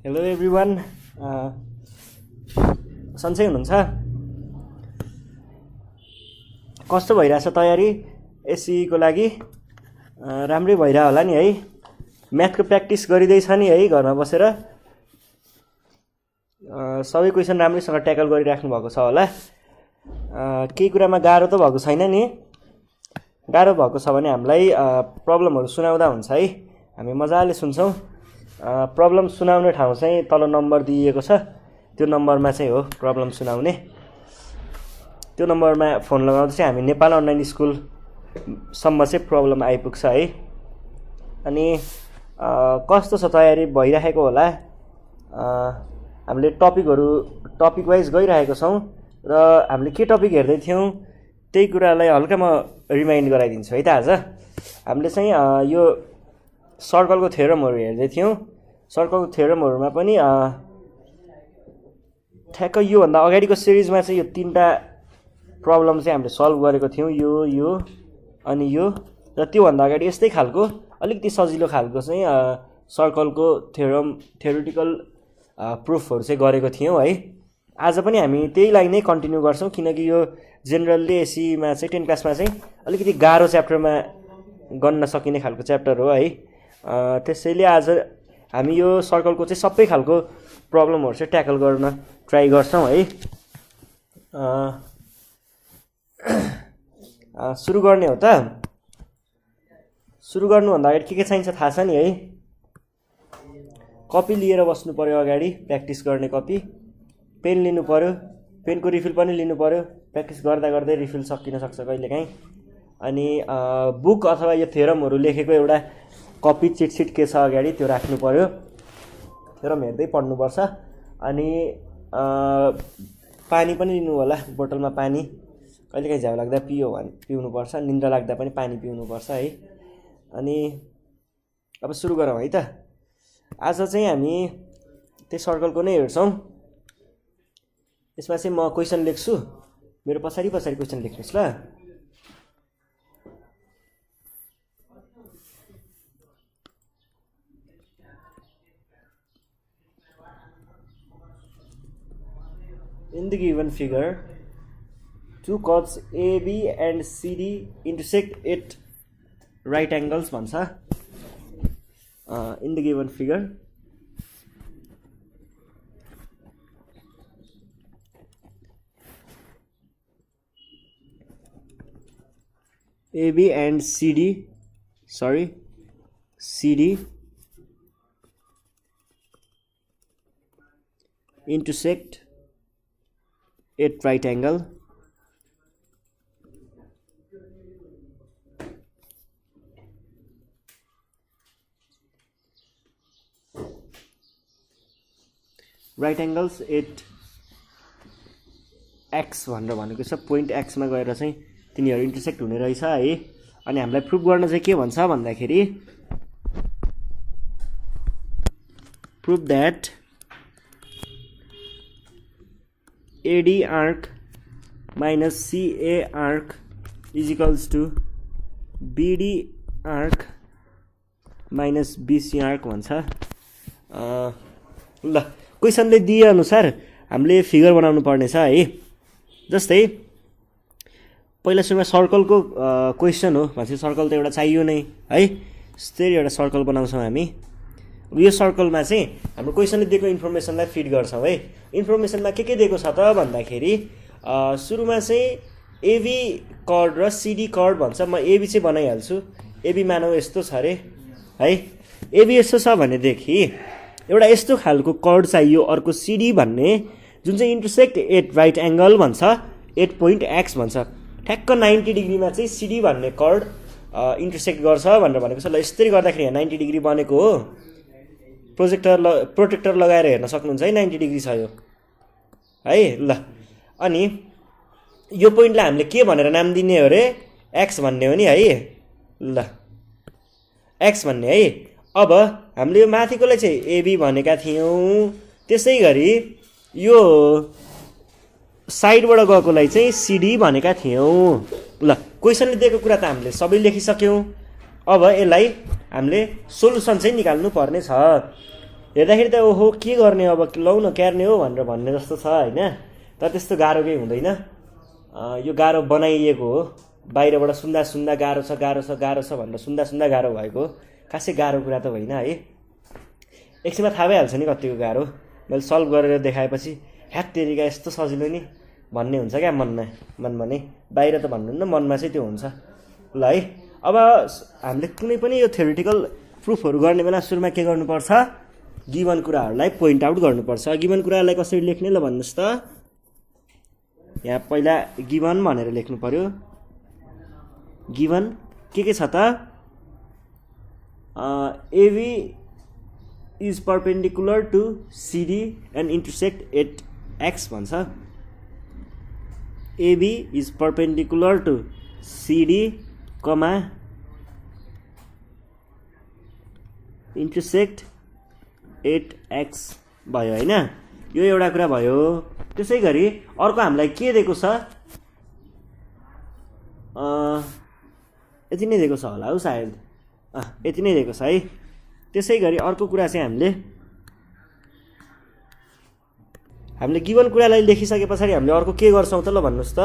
Hello everyone, सन्चै हुनुहुन्छ? कस्तो भइरहेछ तयारी एससीको लागि? राम्रै भइरह होला नि है? म्याथको प्र्याक्टिस गरिँदैछ नि है घरमा बसेर? सबै क्वेसन राम्रैसँग ट्याकल गरिराख्नु भएको छ होला? केही कुरामा गाह्रो त भएको छैन नि? गाह्रो भएको छ भने हामीलाई प्रब्लमहरू सुनाउँदा हुन्छ है, हामी मजाले सुन्छौँ। प्रब्लम सुनाउने ठाउँ चाहिँ तल नम्बर दिइएको छ, त्यो नम्बरमा चाहिँ हो प्रब्लम सुनाउने। त्यो नम्बरमा फोन लगाउँदा चाहिँ हामी नेपाल अनलाइन स्कुलसम्म चाहिँ प्रब्लम आइपुग्छ है। अनि कस्तो छ तयारी भइरहेको होला? हामीले टपिक वाइज गइरहेको छौँ र हामीले के टपिक हेर्दै थियौँ त्यही कुरालाई हल्का म रिमाइन्ड गराइदिन्छु है त। आज हामीले चाहिँ यो सर्कलको थ्योरमहरू हेर्दै थियौँ। सर्कलको थ्योरमहरूमा पनि ठ्याक्क योभन्दा अगाडिको सिरिजमा चाहिँ यो तीनवटा प्रब्लम चाहिँ हामीले सल्भ गरेको थियौँ, यो अनि यो, र त्योभन्दा अगाडि यस्तै खालको अलिकति सजिलो खालको चाहिँ सर्कलको थ्योरिटिकल प्रुफहरू चाहिँ गरेको थियौँ है। आज पनि हामी त्यहीलाई नै कन्टिन्यू गर्छौँ, किनकि यो जेनरल्ली एसीमा चाहिँ 10 क्लासमा चाहिँ अलिकति गाह्रो च्याप्टरमा गन्न सकिने खालको च्याप्टर हो है। त्यसैले आज हामी यो सर्कलको चाहिँ सबै खालको प्रब्लमहरू चाहिँ ट्याकल गर्न ट्राई गर्छौँ है। सुरु गर्ने हो त? सुरु गर्नुभन्दा अगाडि के चाहिन्छ थाहा छ नि है? कपी लिएर बस्नु पर्यो, अगाडि प्र्याक्टिस गर्ने कपी, पेन लिनु पर्यो, पेनको रिफिल पनि लिनु पर्यो, प्र्याक्टिस गर्दा गर्दै रिफिल सकिन सक्छ कहिलेकाहीँ। अनि बुक अथवा यो थ्योरमहरू लेखेको एउटा कपी चिटसिट के छ अगाडि त्यो राख्नु पर्यो, थ्योरम हेर्दै पढ्नुपर्छ। अनि पानी पनि लिनु होला, बोतलमा पानी, कहिलेकाहीँ झ्याउ लाग्दा पिउनुपर्छ, निन्द्रा लाग्दा पनि पानी पिउनुपर्छ है। अनि अब सुरु गरौँ है त। आज चाहिँ हामी त्यही सर्कलको नै हेर्छौँ। यसमा चाहिँ म क्वेसन लेख्छु, मेरो पछाडि क्वेसन लेख्नुहोस् ल। In the given figure, two chords AB and CD intersect at right angles भन्छ। In the given figure, AB and CD intersect at right angle. Right angles at x भनेर भनेको छ, पोइन्ट एक्समा गएर चाहिँ तिनीहरू इन्टरसेक्ट हुने रहेछ है। अनि हामीलाई प्रुभ गर्न चाहिँ के भन्छ भन्दाखेरि, prove that AD arc minus CA arc is equals to BD arc minus BC arc भन्छ। ल, क्वेसनले दिए अनुसार हामीले फिगर बनाउनु पर्नेछ है। जस्तै पहिला सुरुमा सर्कलको क्वेसन हो भनेपछि सर्कल त एउटा चाहियो नै है। यस्तै एउटा सर्कल बनाउँछौँ हामी। यो सर्कलमा चाहिँ हाम्रो क्वेसनले दिएको इन्फर्मेसनलाई फिट गर्छौँ है। इन्फर्मेसनमा के दिएको छ त भन्दाखेरि सुरुमा चाहिँ एबी कर्ड र सिडी कर्ड भन्छ। म एबी चाहिँ बनाइहाल्छु। एबी मानव यस्तो छ अरे है। एबी यस्तो छ भनेदेखि एउटा यस्तो खालको कर्ड चाहियो, अर्को सिडी भन्ने जुन चाहिँ इन्टरसेक्ट एट राइट एङ्गल भन्छ, एट पोइन्ट एक्स भन्छ। ठ्याक्क 90 डिग्रीमा चाहिँ सिडी भन्ने कर्ड इन्टरसेक्ट गर्छ भनेर भनेको छ। ल, यसरी गर्दाखेरि यहाँ 90 डिग्री बनेको हो। प्रोटेक्टर लगाएर हेर्न सक्नुहुन्छ है, 90 डिग्री छ यो है। ल, अनि यो पोइन्टलाई हामीले के भनेर नाम दिने हो अरे? एक्स भन्ने हो नि है। ल, एक्स भन्ने है। अब हामीले यो माथिकोलाई चाहिँ एबी भनेका थियौँ, त्यसै गरी यो साइडबाट गएकोलाई चाहिँ सिडी भनेका थियौँ। ल, क्वेसनले दिएको कुरा त हामीले सबै लेखिसक्यौँ। अब यसलाई हामीले सोलुसन चाहिँ निकाल्नु पर्ने छ। हेर्दाखेरि त ओहो के गर्ने अब लौ न क्यार्ने हो भनेर भन्ने जस्तो छ होइन, तर त्यस्तो गाह्रो केही हुँदैन। यो गाह्रो बनाइएको हो, बाहिरबाट सुन्दा सुन्दा गाह्रो छ गाह्रो छ गाह्रो छ भनेर सुन्दा सुन्दा गाह्रो भएको, खासै गाह्रो कुरा त होइन है। एकछिनमा थाहा भइहाल्छ नि कतिको गाह्रो। मैले सल्भ गरेर देखाएपछि ह्यात्तेरिका यस्तो सजिलो नि भन्ने हुन्छ क्या मनमा नै, बाहिर त भन्नुहुन्न, मनमा चाहिँ त्यो हुन्छ। ल है, अब हामीले कुनै पनि यो थ्योरिटिकल प्रुफहरू गर्ने बेला सुरुमा के गर्नुपर्छ, गिभन कुराहरूलाई पोइन्ट आउट गर्नुपर्छ। गिभन कुराहरूलाई कसरी लेख्ने ल भन्नुहोस् त। यहाँ पहिला गिभन भनेर लेख्नु पर्यो। गिभन के छ त, AB is perpendicular to CD and intersect at X भन्छ। AB is perpendicular to CD comma intersect at X भयो होइन, यो एउटा कुरा भयो। त्यसै गरी अर्को हामीलाई के दिएको छ, यति नै दिएको छ होला हौ सायद, यति नै दिएको छ है। त्यसै गरी अर्को कुरा चाहिँ हामीले गिभन कुरालाई लेखिसके पछाडि हामीले अर्को के गर्छौँ त ल भन्नुहोस् त।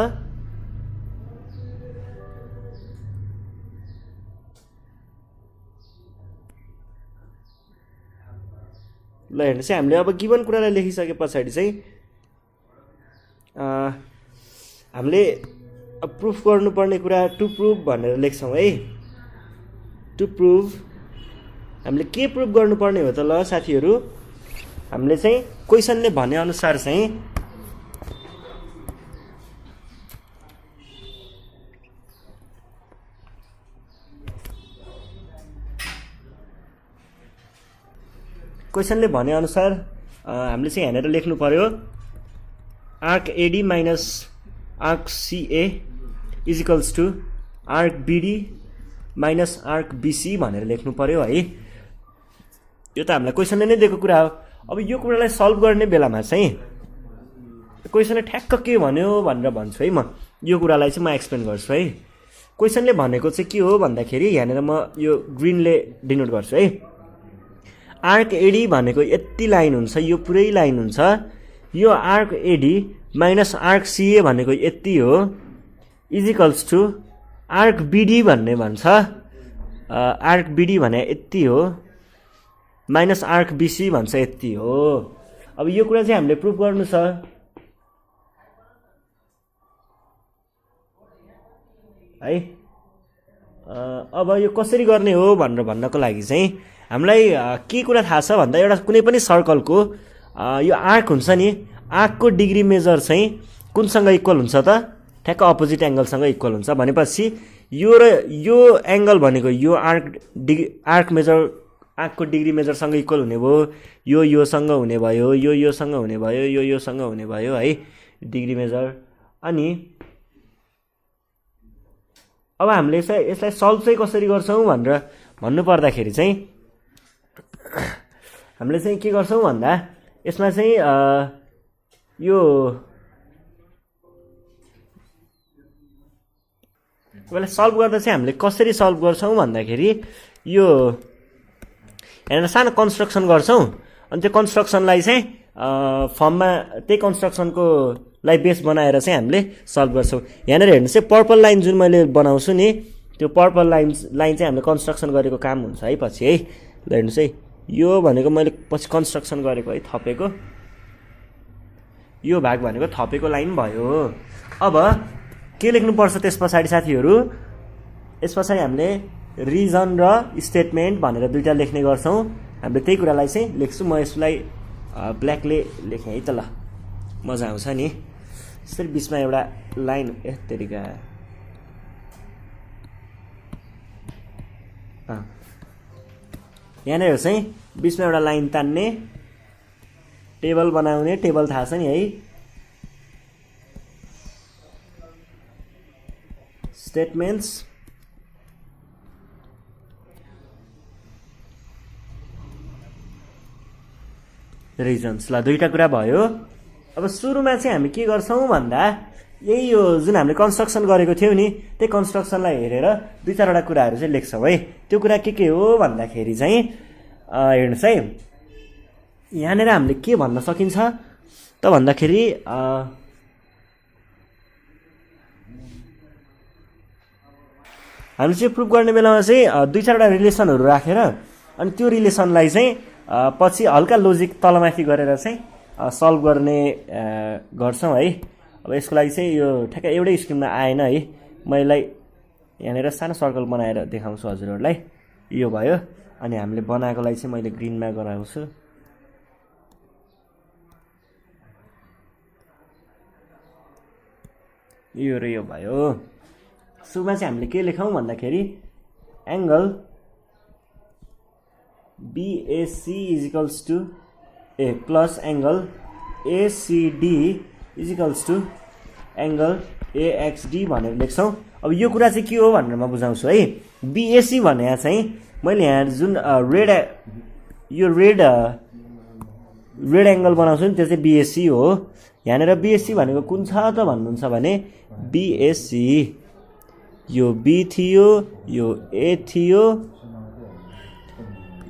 ल हेर्नुहोस् है, हामीले अब गिभन कुरालाई लेखिसके पछाडि चाहिँ हामीले प्रुफ गर्नुपर्ने कुरा टु प्रुभ भनेर लेख्छौँ है। टु प्रुभ हामीले के प्रुफ गर्नुपर्ने हो त ल साथीहरू, हामीले चाहिँ क्वेसनले भनेअनुसार चाहिँ हामीले चाहिँ यहाँनिर लेख्नु पर्यो, arc AD minus arc CA is equals to arc BD minus arc BC भनेर लेख्नु पर्यो है। यो त हामीलाई क्वेसनले नै दिएको कुरा हो। अब यो कुरालाई सल्भ गर्ने बेलामा चाहिँ क्वेसनले ठ्याक्क के भन्यो भनेर भन्छु है। म यो कुरालाई चाहिँ म एक्सप्लेन गर्छु है। क्वेसनले भनेको चाहिँ के हो भन्दाखेरि यहाँनिर म यो ग्रिनले डिनोट गर्छु है। आर्क एडी भनेको यति लाइन हुन्छ, यो पुरै लाइन हुन्छ। यो आर्क एडी माइनस आर्क सिए भनेको यति हो, is equals to arc BD भन्ने भन्छ, आर्क बिडी भने यति हो, माइनस आर्क बिसी भन्छ यति हो। अब यो कुरा चाहिँ हामीले प्रुफ गर्नु छ। है अब यो कसरी गर्ने हो भनेर भन्नको लागि चाहिँ हामीलाई के कुरा थाहा छ भन्दा, एउटा कुनै पनि सर्कलको यो आर्क हुन्छ नि, आर्कको डिग्री मेजर चाहिँ कुनसँग इक्वल हुन्छ त, ठ्याक्क अपोजिट एङ्गलसँग इक्वल हुन्छ। भनेपछि यो र यो एङ्गल भनेको यो आर्कको डिग्री मेजरसँग इक्वल हुने भयो, योसँग हुने भयो, योसँग हुने भयो, योसँग हुने भयो है डिग्री मेजर। अनि अब हामीले चाहिँ यसलाई सल्भ चाहिँ कसरी गर्छौँ भनेर भन्नु पर्दाखेरि चाहिँ हामीले चाहिँ के गर्छौँ भन्दा, यसमा चाहिँ यसलाई सल्भ गर्दा चाहिँ हामीले कसरी सल्भ गर्छौँ भन्दाखेरि यो हेरेर सानो कन्स्ट्रक्सन गर्छौँ। अनि त्यो कन्स्ट्रक्सनलाई चाहिँ फर्ममा त्यही कन्स्ट्रक्सनको लाई बेस बनाएर चाहिँ हामीले सल्भ गर्छौँ। यहाँनिर हेर्नुहोस् है, पर्पल लाइन जुन मैले बनाउँछु नि, त्यो पर्पल लाइन चाहिँ हामीले कन्स्ट्रक्सन गरेको काम हुन्छ है पछि है। ल हेर्नुहोस् है, यो भनेको मैले पछि कन्स्ट्रक्सन गरेको है, थपेको, यो भाग भनेको थपेको लाइन भयो। अब के लेख्नुपर्छ त्यस पछाडि साथीहरू, यस पछाडि हामीले रिजन र स्टेटमेन्ट भनेर दुईवटा लेख्ने गर्छौँ। हामीले त्यही कुरालाई चाहिँ लेख्छु। म यसलाई ब्ल्याकले लेखेँ है त, ल मजा आउँछ नि। यसरी बिचमा एउटा लाइन, तरिका यहाँनिर चाहिँ बिचमा एउटा लाइन तान्ने, टेबल बनाउने, टेबल थाहा छ नि है। Statements, reasons. ल दुईवटा कुरा भयो। अब सुरुमा चाहिँ हामी के गर्छौँ भन्दा, यही यो जुन हामीले कन्स्ट्रक्सन गरेको थियौँ नि, त्यही कन्स्ट्रक्सनलाई हेरेर दुई चारवटा कुराहरू चाहिँ लेख्छौँ है। त्यो कुरा के हो भन्दाखेरि चाहिँ हेर्नुहोस् है, यहाँनिर हामीले के भन्न सकिन्छ त भन्दाखेरि हामीले चाहिँ प्रुभ गर्ने बेलामा चाहिँ 2-4वटा रिलेसनहरू राखेर अनि त्यो रिलेसनलाई चाहिँ पछि हल्का लोजिक तलमाथि गरेर चाहिँ सल्भ गर्ने गर्छौँ है। अब यसको लागि चाहिँ यो ठ्याक्कै एउटै स्क्रिनमा आएन है, मैले यहाँनिर सानो सर्कल बनाएर देखाउँछु हजुरहरूलाई। यो भयो, अनि हामीले बनाएकोलाई चाहिँ मैले ग्रिनमा गराउँछु। यो र यो भयो। सुरुमा चाहिँ हामीले के लेखौँ भन्दाखेरि angle BAC equals to plus angle ACD equals to angle AXD भनेर लेख्छौँ। अब यो कुरा चाहिँ के हो भनेर म बुझाउँछु है। बिएसी भने चाहिँ मैले यहाँ जुन रेड एङ्गल बनाउँछु नि त्यो चाहिँ बिएसी हो। यहाँनिर बिएसी भनेको कुन छ त भन्नुहुन्छ भने बिएसी यो बी थियो, यो ए थियो,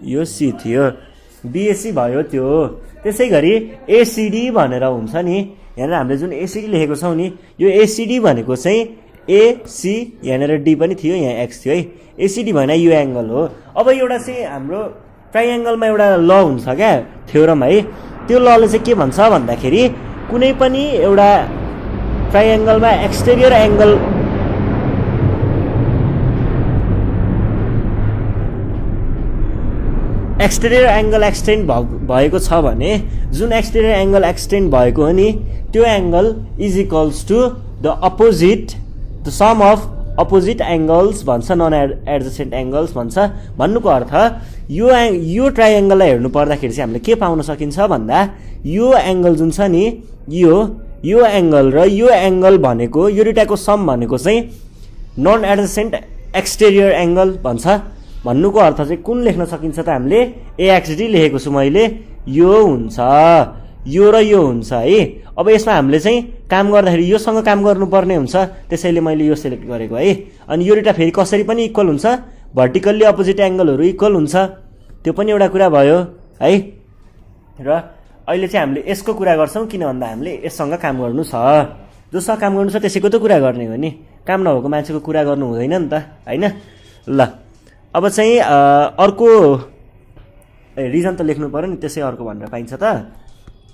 यो सी थियो, बिएसी भयो त्यो। त्यसै गरी एसिडी भनेर हुन्छ नि, यहाँनिर हामीले जुन एसिडी लेखेको छौँ नि, यो एसिडी भनेको चाहिँ एसी, यहाँनिर डी पनि थियो, यहाँ एक्स थियो है। एसिडी भने यो एङ्गल हो। अब एउटा चाहिँ हाम्रो ट्राइएङ्गलमा एउटा ल हुन्छ क्या, थ्योरम है। त्यो लले चाहिँ के भन्छ भन्दाखेरि कुनै पनि एउटा ट्राइएङ्गलमा एक्सटेरियर एङ्गल एक्सटेन्ड भएको छ भने जुन एक्सटेरियर एङ्गल एक्सटेन्ड भएको हो नि त्यो angle is equals to the sum of opposite angles भन्छ, नन एडजसेन्ट एङ्गल्स भन्छ। भन्नुको अर्थ यो ट्राइएङ्गललाई हेर्नु पर्दाखेरि चाहिँ हामीले के पाउन सकिन्छ भन्दा यो एङ्गल जुन छ नि यो एङ्गल र यो एङ्गल भनेको यो दुईटाको सम भनेको चाहिँ नन एडजसेन्ट एक्सटेरियर एङ्गल भन्छ। भन्नुको अर्थ चाहिँ कुन लेख्न सकिन्छ त हामीले एएक्सडी लेखेको छु मैले, यो हुन्छ, यो र यो हुन्छ है। अब यसमा हामीले चाहिँ काम गर्दाखेरि योसँग काम गर्नुपर्ने हुन्छ, त्यसैले मैले यो सेलेक्ट गरेको है। अनि यो दुईटा फेरि कसरी पनि इक्वल हुन्छ, भर्टिकल्ली अपोजिट एङ्गलहरू इक्वल हुन्छ, त्यो पनि एउटा कुरा भयो है। र अहिले चाहिँ हामीले यसको कुरा गर्छौँ, किन भन्दा हामीले यससँग काम गर्नु छ, जोसँग काम गर्नु छ त्यसैको त कुरा गर्ने हो नि, काम नभएको मान्छेको कुरा गर्नु हुँदैन नि त होइन। ल अब चाहिँ अर्को रिजन त लेख्नु पऱ्यो नि, त्यसै अर्को भनेर पाइन्छ त।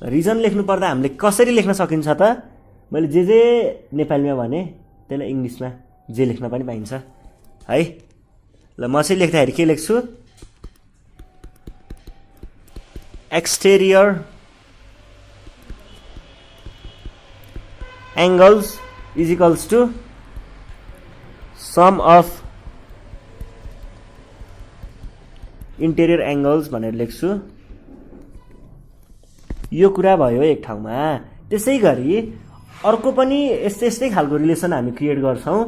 रिजन लेख्नु पर्दा हामीले कसरी लेख्न सकिन्छ त, मैले जे नेपालीमा भने त्यसलाई इङ्ग्लिसमा जे लेख्न पनि पाइन्छ है। ल म चाहिँ लेख्दाखेरि के लेख्छु, exterior angles is equals to sum of interior angles भनेर लेख्छु। यो कुरा भयो एक ठाउँमा। त्यसै गरी अर्को पनि यस्तै खालको रिलेसन हामी क्रिएट गर्छौँ।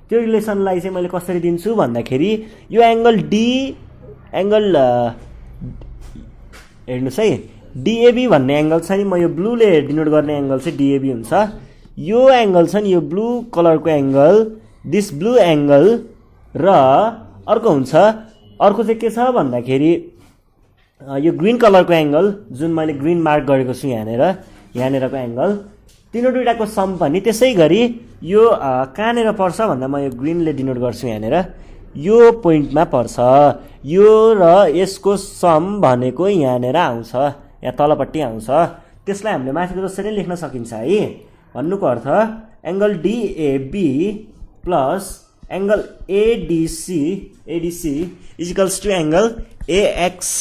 त्यो रिलेसनलाई चाहिँ मैले कसरी दिन्छु भन्दाखेरि यो एङ्गल हेर्नुहोस् है, डिएबी भन्ने एङ्गल छ नि, म यो ब्लूले डिनोट गर्ने एङ्गल चाहिँ डिएबी हुन्छ। यो एङ्गल छ नि, यो ब्लू कलरको एङ्गल, दिस ब्लू एङ्गल, र अर्को हुन्छ, अर्को चाहिँ के छ भन्दाखेरि यो ग्रिन कलरको एङ्गल जुन मैले ग्रिन मार्क गरेको छु यहाँनिरको एङ्गल, तिनीहरू दुईटाको सम पनि त्यसै गरी यो कहाँनिर पर्छ भन्दा म यो ग्रिनले डिनोट गर्छु यहाँनिर, यो पोइन्टमा पर्छ। यो र यसको सम भनेको यहाँनिर आउँछ, यहाँ तलपट्टि आउँछ। त्यसलाई हामीले माथिको जसरी लेख्न सकिन्छ है। भन्नुको अर्थ angle DAB plus angle ADC is equals to angle AX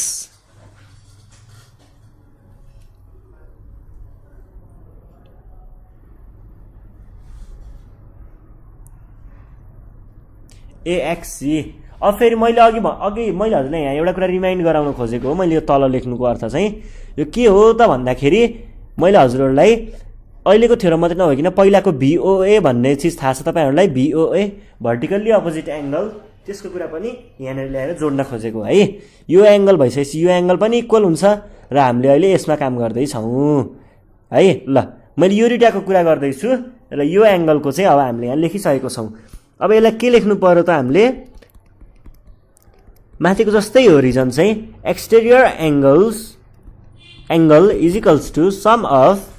AXC. अब फेरि मैले अघि मैले हजुरलाई यहाँ एउटा कुरा रिमाइन्ड गराउन खोजेको हो, मैले यो तल लेख्नुको अर्थ चाहिँ यो के हो त भन्दाखेरि मैले हजुरहरूलाई अहिलेको थ्योरम मात्रै नभइकन पहिलाको भिओए भन्ने चिज थाहा छ तपाईँहरूलाई, भिओए भर्टिकल्ली अपोजिट एङ्गल, त्यसको कुरा पनि यहाँनिर ल्याएर जोड्न खोजेको है। यो एङ्गल भइसकेपछि यो एङ्गल पनि इक्वल हुन्छ र हामीले अहिले यसमा काम गर्दैछौँ है। ल मैले यो दुईटाको कुरा गर्दैछु र यो एङ्गलको चाहिँ अब हामीले यहाँ लेखिसकेको छौँ। अब यसलाई के लेख्नु पर्यो त हामीले, माथिको जस्तै हो रिजन चाहिँ exterior angles angle is equals to sum of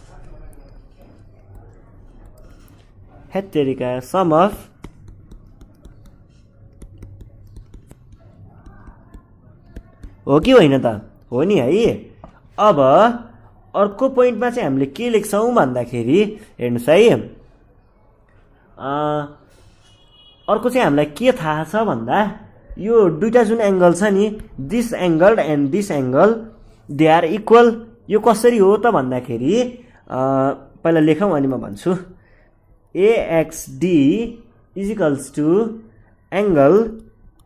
हेटेरिका सम अफ हो कि होइन त हो नि है। अब अर्को पोइन्टमा चाहिँ हामीले के लेख्छौँ भन्दाखेरि हेर्नुहोस् है, अर्को चाहिँ हामीलाई के थाहा छ भन्दा यो दुईटा जुन एंगल छ नि this angle and this angle they are equal. यो कसरी हो त भन्दाखेरि पहिला लेखौँ अनि म भन्छु। AXD is equals to angle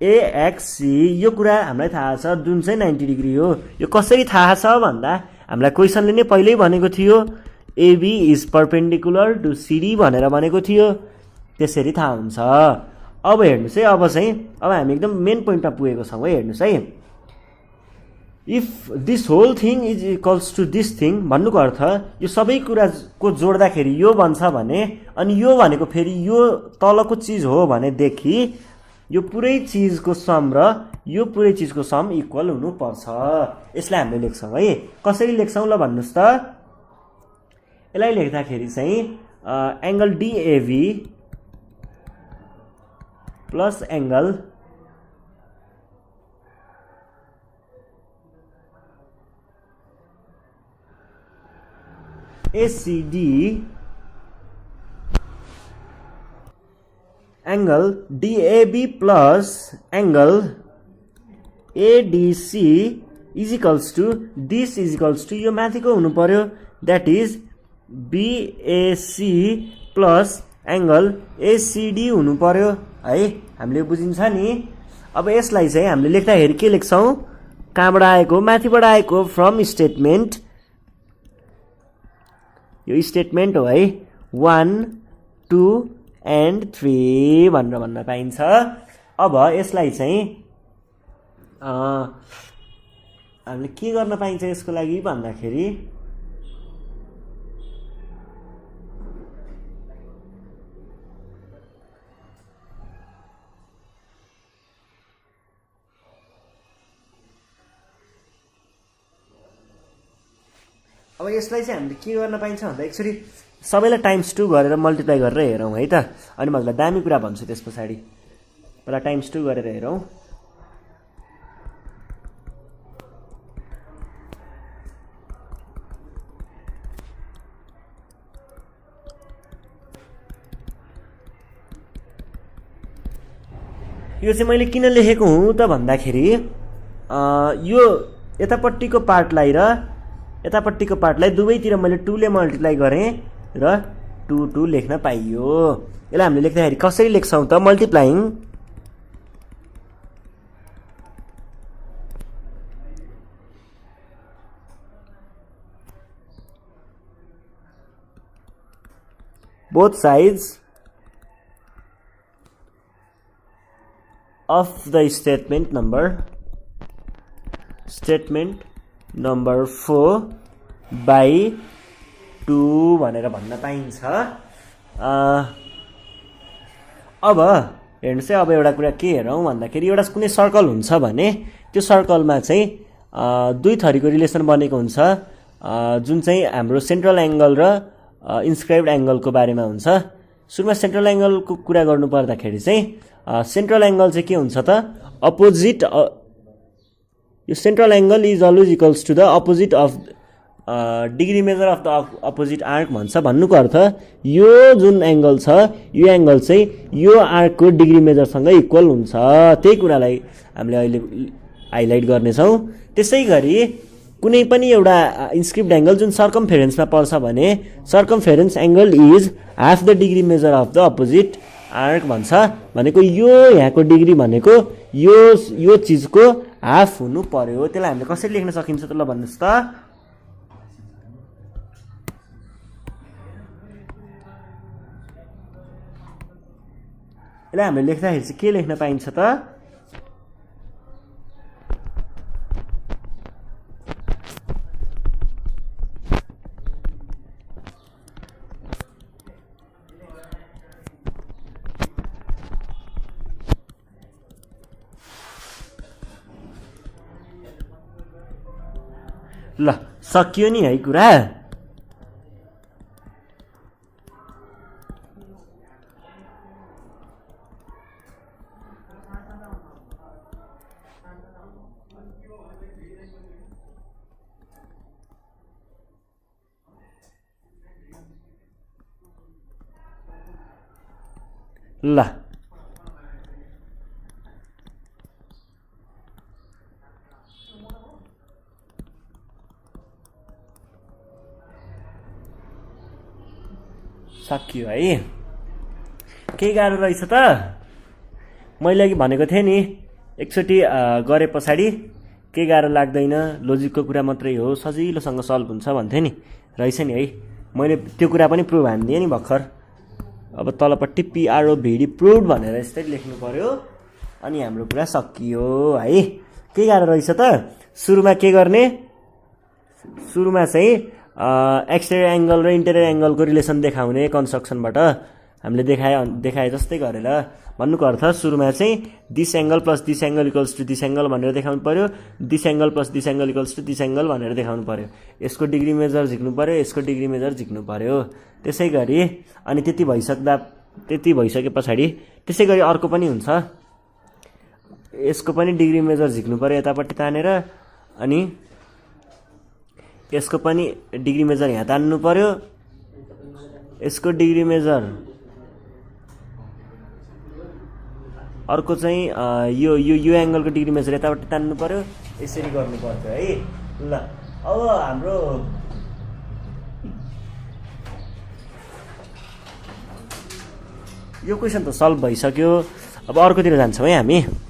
AXC, यो कुरा हामीलाई थाहा छ जुन चाहिँ 90 डिग्री हो। यो कसरी थाहा छ भन्दा हामीलाई क्वेसनले नै पहिल्यै भनेको थियो AB is perpendicular to CD भनेर भनेको थियो, त्यसरी थाहा हुन्छ। अब हेर्नुहोस् है, अब हामी एकदम मेन पोइन्टमा पुगेको छौँ है। हेर्नुहोस् है, if this whole thing is equals to this thing भन्नुको अर्थ यो सबै कुराको जोड्दाखेरि यो बन्छ भने, अनि यो भनेको फेरि यो तलको चिज हो भनेदेखि यो पुरै चिजको सम र यो पुरै चिजको सम इक्वल हुनुपर्छ। यसलाई हामीले लेख्छौँ है। कसरी लेख्छौँ ल भन्नुहोस् त। यसलाई लेख्दाखेरि चाहिँ angle DAV plus angle ACD angle DAB plus angle ADC is equals to this is equals to यो माथिको हुनु पर्यो, that is BAC plus angle ACD हुनु पर्यो है। हामीले बुझिन्छ नि। अब यसलाई चाहिँ हामीले लेख्दाखेरि के लेख्छौँ, कहाँबाट आएको, माथिबाट आएको, फ्रम स्टेटमेन्ट। यो स्टेटमेन्ट हो है, 1 2 एन्ड 3 भनेर भन्न पाइन्छ। अब यसलाई चाहिँ हामीले के गर्न पाइन्छ यसको लागि भन्दाखेरि अब यसलाई चाहिँ हामीले के गर्न पाइन्छ भन्दा एक्चुअली सबैलाई टाइम्स 2 गरेर मल्टिप्लाई गरेर हेरौँ है त। अनि मलाई दामी कुरा भन्छु त्यस पछाडि। पहिला टाइम्स 2 गरेर हेरौँ। यो चाहिँ मैले किन लेखेको हुँ त भन्दाखेरि यो यतापट्टिको पार्टलाई र यतापट्टिको पार्टलाई दुवैतिर मैले 2 ले मल्टिप्लाई गरेँ र 2 2 लेख्न पाइयो। यसलाई हामीले लेख्दाखेरि कसरी लेख्छौँ त, multiplying both sides of the statement number 4 by 2 भनेर भन्न पाइन्छ। अब हेर्नुहोस् है, अब एउटा कुरा के हेरौँ भन्दाखेरि एउटा कुनै सर्कल हुन्छ भने त्यो सर्कलमा चाहिँ दुई थरीको रिलेसन बनेको हुन्छ, जुन चाहिँ हाम्रो सेन्ट्रल एंगल र इन्स्क्राइब्ड एंगलको बारेमा हुन्छ। सुरुमा सेन्ट्रल एंगलको कुरा गर्नु पर्दाखेरि चाहिँ सेन्ट्रल एंगल चाहिँ के हुन्छ त, अपोजिट। यो central angle is always equals to the opposite of degree measure of the opposite arc भन्छ। भन्नुको अर्थ यो जुन एंगल छ यो एंगल चाहिँ यो आर्कको डिग्री मेजरसँग इक्वल हुन्छ। त्यही कुरालाई हामीले अहिले हाइलाइट गर्नेछौँ। त्यसै गरी कुनै पनि एउटा इन्स्क्रिप्ड एंगल जुन सर्कमफेरेन्समा पर्छ भने circumference angle is half the degree measure of the opposite arc भन्छ। भनेको यो यहाँको डिग्री भनेको यो चिजको हाफ हुनु पर्यो। त्यसलाई हामीले कसरी लेख्न सकिन्छ त ल भन्नुहोस् त। यसलाई हामीले लेख्दाखेरि चाहिँ के लेख्न पाइन्छ त, ल सकियो नि है कुरा। ल सकियो है। के गाह्रो रहेछ त। मैले अघि भनेको थिएँ नि एकचोटि गरे पछाडि के गाह्रो लाग्दैन, लोजिकको कुरा मात्रै हो, सजिलोसँग सल्भ हुन्छ भन्थेँ नि, रहेछ नि है। मैले त्यो कुरा पनि प्रुभ हानिदिएँ नि भर्खर। अब तलपट्टि PROVD प्रुभ भनेर यस्तै लेख्नु पर्यो अनि हाम्रो कुरा सकियो है। के गाह्रो रहेछ त। सुरुमा के गर्ने, सुरुमा चाहिँ एक्सटेरियर एङ्गल र इन्टेरियर एङ्गलको रिलेसन देखाउने कन्स्ट्रक्सनबाट हामीले देखाए जस्तै गरेर भन्नुको अर्थ सुरुमा चाहिँ this angle plus this angle equals to this angle भनेर देखाउनु पर्यो, this angle plus this angle equals to this angle भनेर देखाउनु पर्यो। यसको डिग्री मेजर झिक्नु पर्यो, यसको डिग्री मेजर झिक्नु पर्यो। त्यसै गरी अनि त्यति भइसके पछाडि त्यसै गरी अर्को पनि हुन्छ, यसको पनि डिग्री मेजर झिक्नु पर्यो यतापट्टि तानेर, अनि यसको पनि डिग्री मेजर यहाँ तान्नु पर्यो, यसको डिग्री मेजर अर्को चाहिँ यो एङ्गलको डिग्री मेजर यतापट्टि तान्नु पर्यो। यसरी गर्नुपर्छ है। ल अब हाम्रो यो क्वेसन त सल्भ भइसक्यो। अब अर्कोतिर जान्छौँ है हामी।